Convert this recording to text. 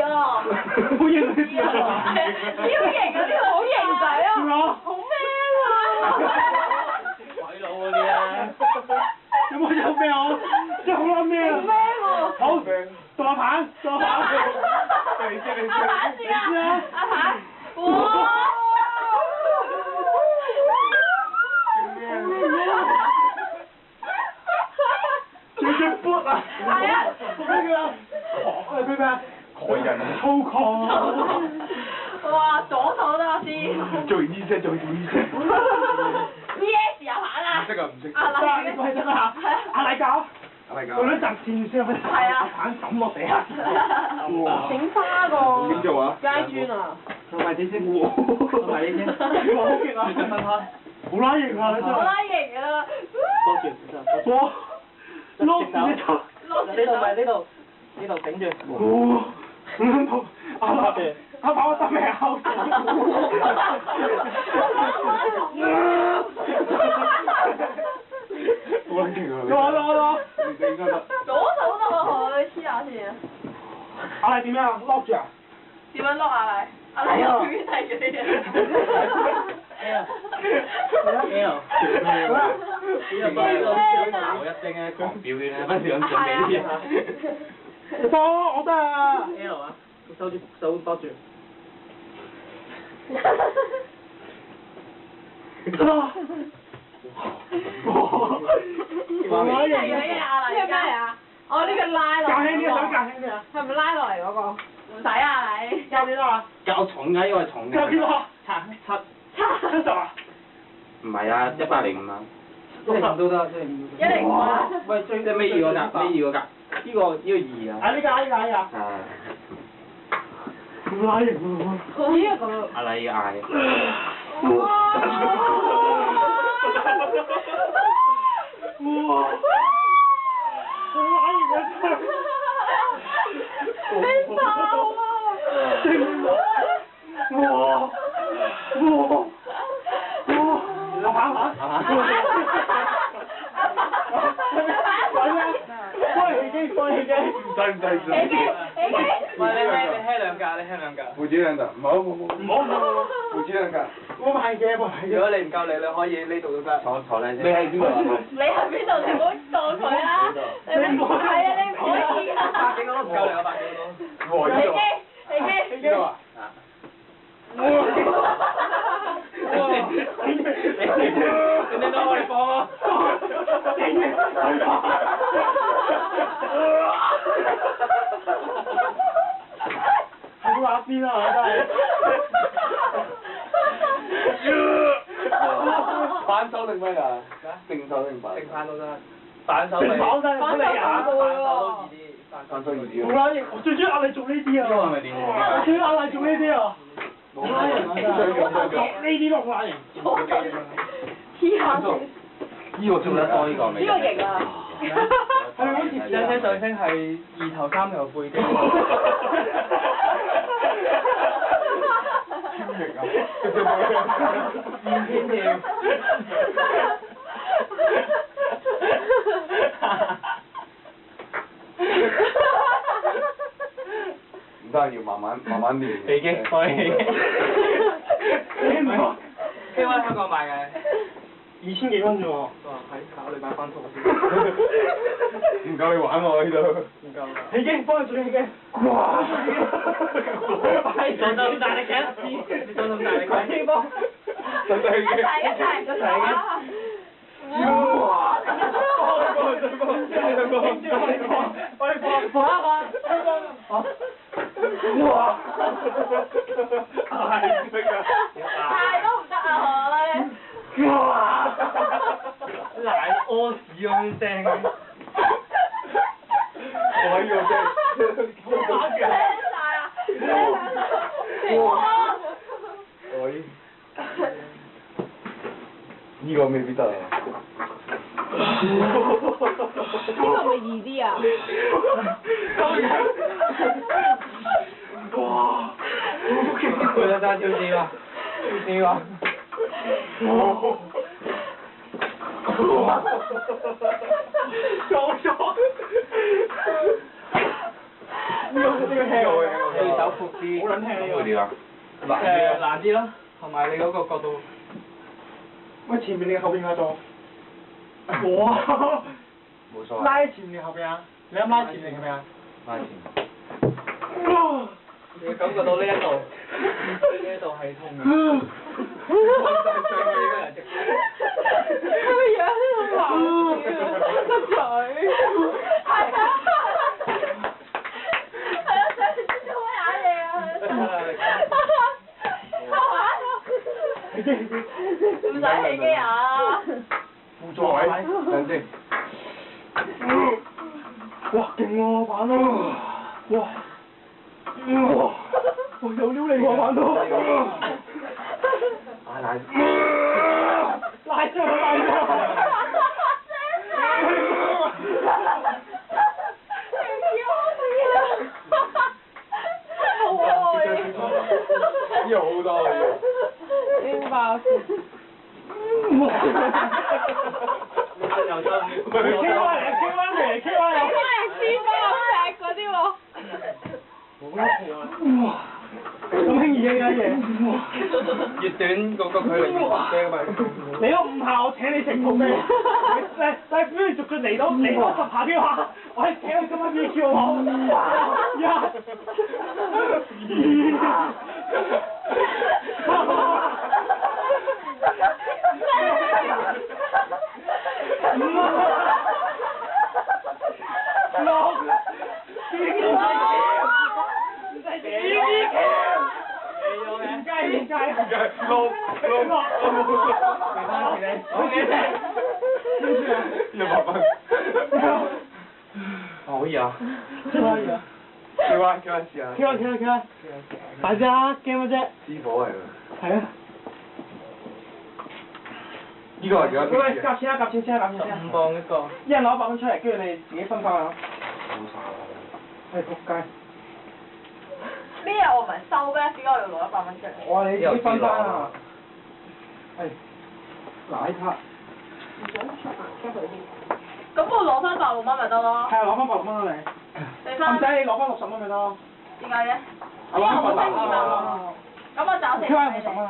啊！好型呢啲啊！超型啊！呢個好型仔啊！好 man 啊！鬼佬嗰啲啊！有冇咩啊？真係好撚咩啊！好，做下棒，做下棒。阿鵬試啊！阿鵬，哇！仲要撥啊！係啊！做咩㗎？佢咩啊？海人粗犷。哇！左手得先。做完呢聲，做完呢聲。 Yes 阿鵬啊！唔識啊，唔識。阿麗你快啲啦！阿麗教。係咪㗎？做咗集戰先啊！係啊棒抌落地下。哇！整花個點做啊？街磚啊！同埋啲先。同埋啲先。哇！好勁啊！你分開。好拉型啊！你真係。好拉型啊！多住，哇！碌隻手，呢度咪呢度頂住。哇！好撚痛！阿爸我得未啊？好撚勁啊！攞。你應該得。左手得啊佢，黐下線啊！阿麗點樣啊？lock 住啊？點樣碌啊你？阿麗我終於睇咗呢嘢。我一聲咧狂表演咧，不時咁準備啲。我得啊 L 啊，手多住。呢個嘢阿麗呢個咩啊？哦呢個拉落。夾輕啲啊！想夾輕啲啊！係咪拉落嚟嗰個？唔使啊你。夾幾多啊？較重㗎，呢個係重嘅。夾幾多啊？七。 70啊？唔係啊，105啊。105都得105啊！喂，即係尾二嗰格，呢個2啊。啊呢個。係。好拉型喎！呢一個。阿麗嗌。哇！好拉型啊！你爆啊！哇！阿鵬。開氣機。唔使。喂，你輕兩格，扶住兩格，唔好。扶住兩格。我買嘅。如果你唔夠力，你可以呢度都得。坐靚先。你係邊個？你喺邊度？你唔好當佢啦！你唔好係啊！你唔可以㗎！百幾個都唔夠力啊！百幾個都。起機。呢個啊。你都可以放啊！好揦邊啊！反手定咩㗎？正手定反？正反都得。反手咪。反手真係好嚟啊！反手易啲。好拉型，我最中意阿麗做呢啲啊！呢個係咪電視機啊？我最中意阿麗做呢啲啊！好拉型啊！真係呢啲都好拉型。黐下線。呢個做得多呢個未？呢個型啊！係咪好似上升係2頭3頭背肌。超型啊！天跳。唔得，要慢慢練。飛機，開機。K1香港買嘅。2000幾蚊啫喎。哇，係考慮買翻套先。唔夠你玩喎呢度。唔夠。起機，幫佢做起機。哇！係做到咁大力嘅，你做到咁大力嘅。起機幫。真係一齊。哇！放一放。哇！係識啊！太都唔得啊佢。哇！奶屙屎咁聲。我呢個聲。呢個未必得啊！呢個咪易啲啊！哇！佢有單超啲啊！超啲啊！夠咗！呢個輕喎，可以手闊啲，好撚聽呢個會點啊？難啲咯，同埋你嗰個角度。喂，前面定後邊嗰度？哇！冇所謂。拉前面定後邊啊？你啱拉前面定後邊啊？拉前。你要感覺到呢一度，呢一度係痛嘅。最後一個人直接。佢個樣都好難個嘴。係啊。係啊，想做乜嘢啊？唔使起機啊！輔助位，冷靜。哇，勁喎板都，哇，哇，有料嚟喎板都，拉咗拉咗。呢個好多嘅。應爆先。又收唔到。傾翻嚟，傾翻嚟，傾翻嚟。你係黐包石嗰啲喎。冇啦，哇！咁輕易嘅嘢，越短嗰個距離越驚嘛。你都5下，我請你食好咩？但係不如逐個嚟到10下嘅話，我係請你今晚 BQ 我。可以啊。傾翻試下。傾翻，大隻啊，驚乜啫？師傅嚟㗎。係啊。呢個係幾多錢？喂，夾錢啊！ 5磅一個。一人攞100蚊出嚟，跟住你自己分翻啊！冇晒。係仆街。咩啊？我唔係收咩？點解我要攞100蚊出嚟？我話你自己分翻啊！係。奶卡。咁我攞翻160蚊咪得咯？係啊，攞翻160蚊啦你。你翻。唔使你攞翻60蚊咪得咯。點解嘅？我攞翻160蚊。咁我找成。佢話60蚊。